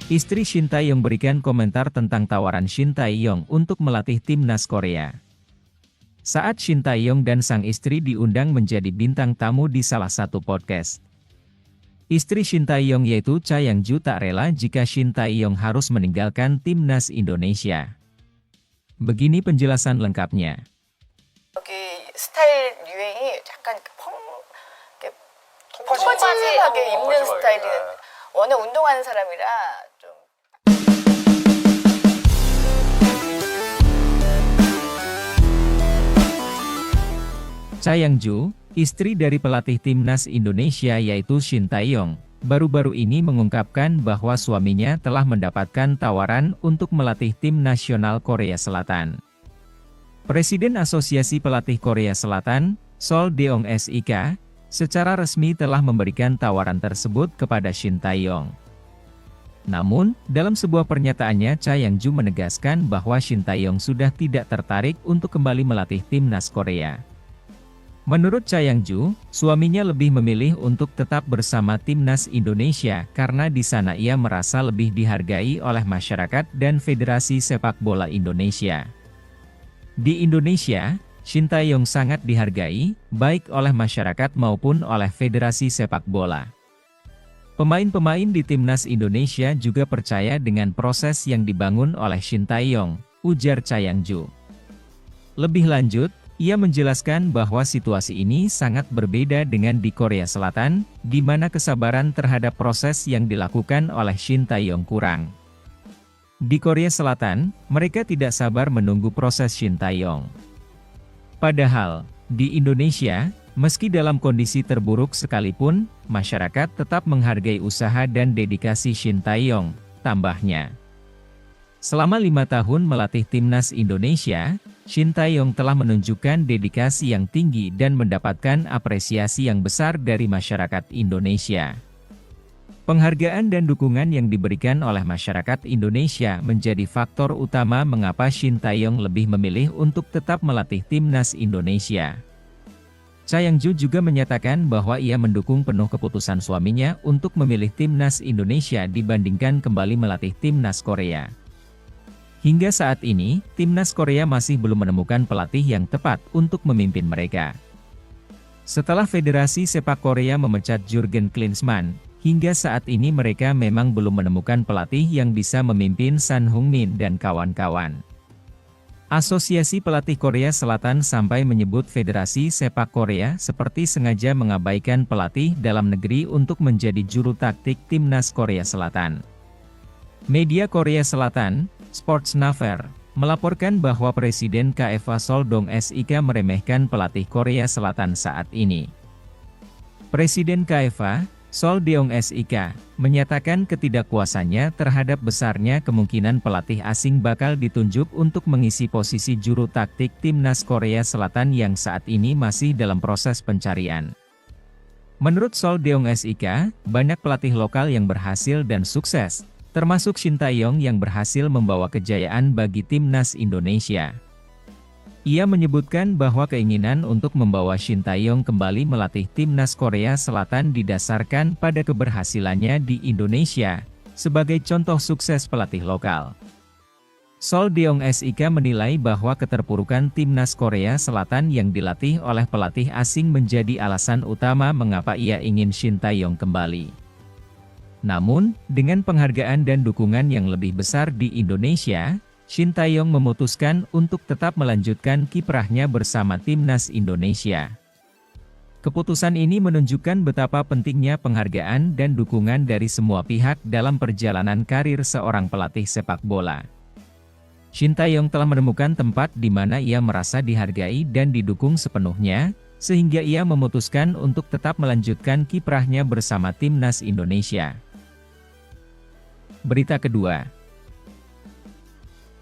Istri Shin Tae-yong berikan komentar tentang tawaran Shin Tae-yong untuk melatih timnas Korea. Saat Shin Tae-yong dan sang istri diundang menjadi bintang tamu di salah satu podcast. Istri Shin Tae-yong yaitu Cha Yang-ju tak rela jika Shin Tae-yong harus meninggalkan timnas Indonesia. Begini penjelasan lengkapnya. 여기 스타일 유행이 약간 이렇게 펑퍼짐하게 입는 스타일이 워낙 운동하는 사람이라 좀. Cha Yang-ju, istri dari pelatih timnas Indonesia yaitu Shin Tae-yong, baru-baru ini mengungkapkan bahwa suaminya telah mendapatkan tawaran untuk melatih tim nasional Korea Selatan. Presiden Asosiasi Pelatih Korea Selatan, Sol Deong-sik, secara resmi telah memberikan tawaran tersebut kepada Shin Tae-yong. Namun, dalam sebuah pernyataannya Cha Yang-ju menegaskan bahwa Shin Tae-yong sudah tidak tertarik untuk kembali melatih timnas Korea. Menurut Cha Yang-ju, suaminya lebih memilih untuk tetap bersama timnas Indonesia karena di sana ia merasa lebih dihargai oleh masyarakat dan Federasi Sepak Bola Indonesia. Di Indonesia, Shin Tae-yong sangat dihargai, baik oleh masyarakat maupun oleh Federasi Sepak Bola. Pemain-pemain di timnas Indonesia juga percaya dengan proses yang dibangun oleh Shin Tae-yong, ujar Cha Yang-ju. Lebih lanjut, ia menjelaskan bahwa situasi ini sangat berbeda dengan di Korea Selatan, di mana kesabaran terhadap proses yang dilakukan oleh Shin Tae-yong kurang. Di Korea Selatan, mereka tidak sabar menunggu proses Shin Tae-yong. Padahal, di Indonesia, meski dalam kondisi terburuk sekalipun, masyarakat tetap menghargai usaha dan dedikasi Shin Tae-yong, tambahnya. Selama 5 tahun melatih timnas Indonesia, Shin Tae-yong telah menunjukkan dedikasi yang tinggi dan mendapatkan apresiasi yang besar dari masyarakat Indonesia. Penghargaan dan dukungan yang diberikan oleh masyarakat Indonesia menjadi faktor utama mengapa Shin Tae-yong lebih memilih untuk tetap melatih timnas Indonesia. Cha Yang-ju juga menyatakan bahwa ia mendukung penuh keputusan suaminya untuk memilih timnas Indonesia dibandingkan kembali melatih timnas Korea. Hingga saat ini, timnas Korea masih belum menemukan pelatih yang tepat untuk memimpin mereka. Setelah Federasi Sepak Korea memecat Jurgen Klinsmann, hingga saat ini mereka memang belum menemukan pelatih yang bisa memimpin Son Heung-min dan kawan-kawan. Asosiasi Pelatih Korea Selatan sampai menyebut Federasi Sepak Korea seperti sengaja mengabaikan pelatih dalam negeri untuk menjadi juru taktik timnas Korea Selatan. Media Korea Selatan, Sportsnaver, melaporkan bahwa Presiden KFA Sol Dong-sik meremehkan pelatih Korea Selatan saat ini. Presiden KFA, Sol Deong-sik, menyatakan ketidakpuasannya terhadap besarnya kemungkinan pelatih asing bakal ditunjuk untuk mengisi posisi juru taktik timnas Korea Selatan yang saat ini masih dalam proses pencarian. Menurut Sol Deong-sik, banyak pelatih lokal yang berhasil dan sukses, termasuk Shin Tae-yong yang berhasil membawa kejayaan bagi timnas Indonesia. Ia menyebutkan bahwa keinginan untuk membawa Shin Tae-yong kembali melatih timnas Korea Selatan didasarkan pada keberhasilannya di Indonesia, sebagai contoh sukses pelatih lokal. Sol Deong-sik menilai bahwa keterpurukan timnas Korea Selatan yang dilatih oleh pelatih asing menjadi alasan utama mengapa ia ingin Shin Tae-yong kembali. Namun, dengan penghargaan dan dukungan yang lebih besar di Indonesia, Shin Tae-yong memutuskan untuk tetap melanjutkan kiprahnya bersama timnas Indonesia. Keputusan ini menunjukkan betapa pentingnya penghargaan dan dukungan dari semua pihak dalam perjalanan karir seorang pelatih sepak bola. Shin Tae-yong telah menemukan tempat di mana ia merasa dihargai dan didukung sepenuhnya, sehingga ia memutuskan untuk tetap melanjutkan kiprahnya bersama timnas Indonesia. Berita kedua.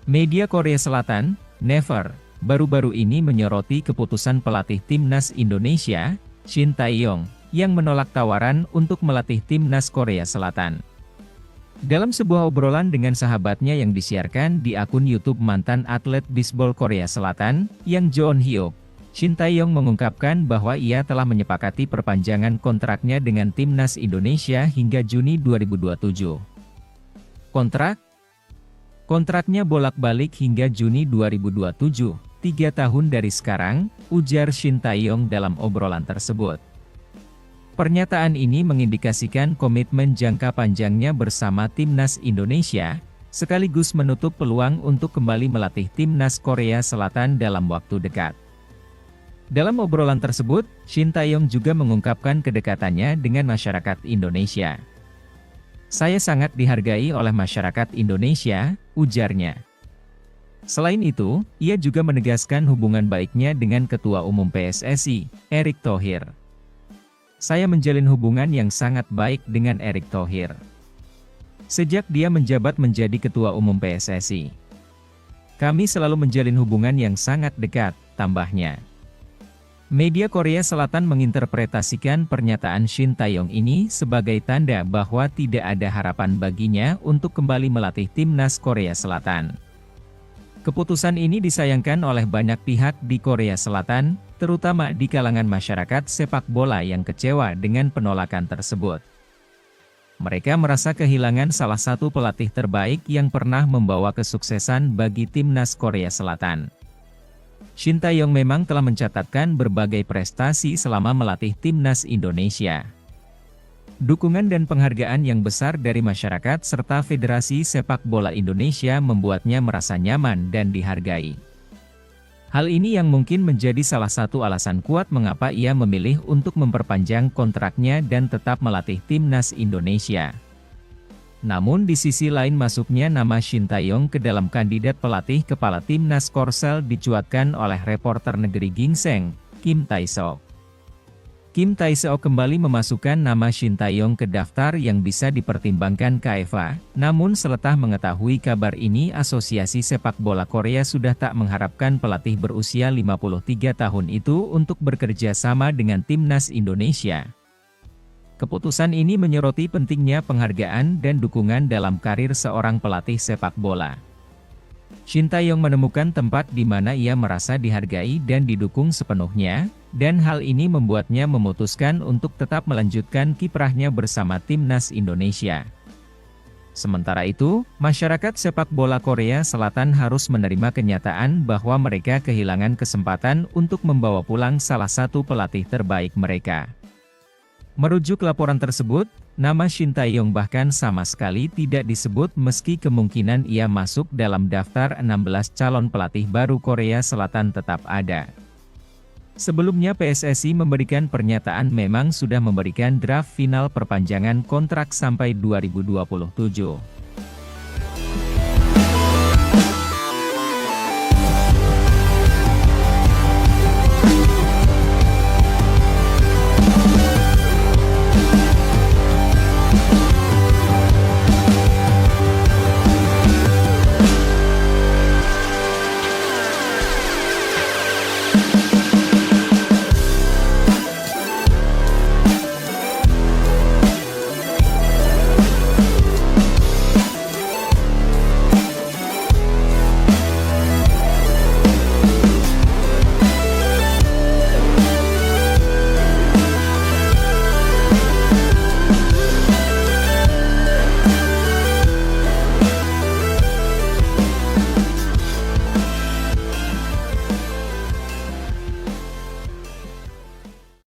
Media Korea Selatan, Naver, baru-baru ini menyoroti keputusan pelatih timnas Indonesia, Shin Tae-yong, yang menolak tawaran untuk melatih timnas Korea Selatan. Dalam sebuah obrolan dengan sahabatnya yang disiarkan di akun YouTube mantan atlet bisbol Korea Selatan, Yang Jeon-hyuk, Shin Tae-yong mengungkapkan bahwa ia telah menyepakati perpanjangan kontraknya dengan timnas Indonesia hingga Juni 2027. Kontrak? Kontraknya bolak-balik hingga Juni 2027, 3 tahun dari sekarang, ujar Shin Tae-yong dalam obrolan tersebut. Pernyataan ini mengindikasikan komitmen jangka panjangnya bersama Timnas Indonesia, sekaligus menutup peluang untuk kembali melatih Timnas Korea Selatan dalam waktu dekat. Dalam obrolan tersebut, Shin Tae-yong juga mengungkapkan kedekatannya dengan masyarakat Indonesia. "Saya sangat dihargai oleh masyarakat Indonesia," ujarnya. Selain itu, ia juga menegaskan hubungan baiknya dengan Ketua Umum PSSI, Erick Thohir. "Saya menjalin hubungan yang sangat baik dengan Erick Thohir sejak dia menjabat menjadi Ketua Umum PSSI. Kami selalu menjalin hubungan yang sangat dekat," tambahnya. Media Korea Selatan menginterpretasikan pernyataan Shin Tae-yong ini sebagai tanda bahwa tidak ada harapan baginya untuk kembali melatih Timnas Korea Selatan. Keputusan ini disayangkan oleh banyak pihak di Korea Selatan, terutama di kalangan masyarakat sepak bola yang kecewa dengan penolakan tersebut. Mereka merasa kehilangan salah satu pelatih terbaik yang pernah membawa kesuksesan bagi Timnas Korea Selatan. Shin Tae-yong memang telah mencatatkan berbagai prestasi selama melatih Timnas Indonesia. Dukungan dan penghargaan yang besar dari masyarakat serta Federasi Sepak Bola Indonesia membuatnya merasa nyaman dan dihargai. Hal ini yang mungkin menjadi salah satu alasan kuat mengapa ia memilih untuk memperpanjang kontraknya dan tetap melatih Timnas Indonesia. Namun di sisi lain masuknya nama Shin Tae-yong ke dalam kandidat pelatih kepala Timnas Korsel dicuatkan oleh reporter negeri Ginseng, Kim Tae-seok. Kim Tae-seok kembali memasukkan nama Shin Tae-yong ke daftar yang bisa dipertimbangkan KFA, namun setelah mengetahui kabar ini Asosiasi Sepak Bola Korea sudah tak mengharapkan pelatih berusia 53 tahun itu untuk bekerja sama dengan Timnas Indonesia. Keputusan ini menyoroti pentingnya penghargaan dan dukungan dalam karir seorang pelatih sepak bola. Shin Tae-yong menemukan tempat di mana ia merasa dihargai dan didukung sepenuhnya, dan hal ini membuatnya memutuskan untuk tetap melanjutkan kiprahnya bersama Timnas Indonesia. Sementara itu, masyarakat sepak bola Korea Selatan harus menerima kenyataan bahwa mereka kehilangan kesempatan untuk membawa pulang salah satu pelatih terbaik mereka. Merujuk laporan tersebut, nama Shin Tae-yong bahkan sama sekali tidak disebut meski kemungkinan ia masuk dalam daftar 16 calon pelatih baru Korea Selatan tetap ada. Sebelumnya PSSI memberikan pernyataan memang sudah memberikan draft final perpanjangan kontrak sampai 2027.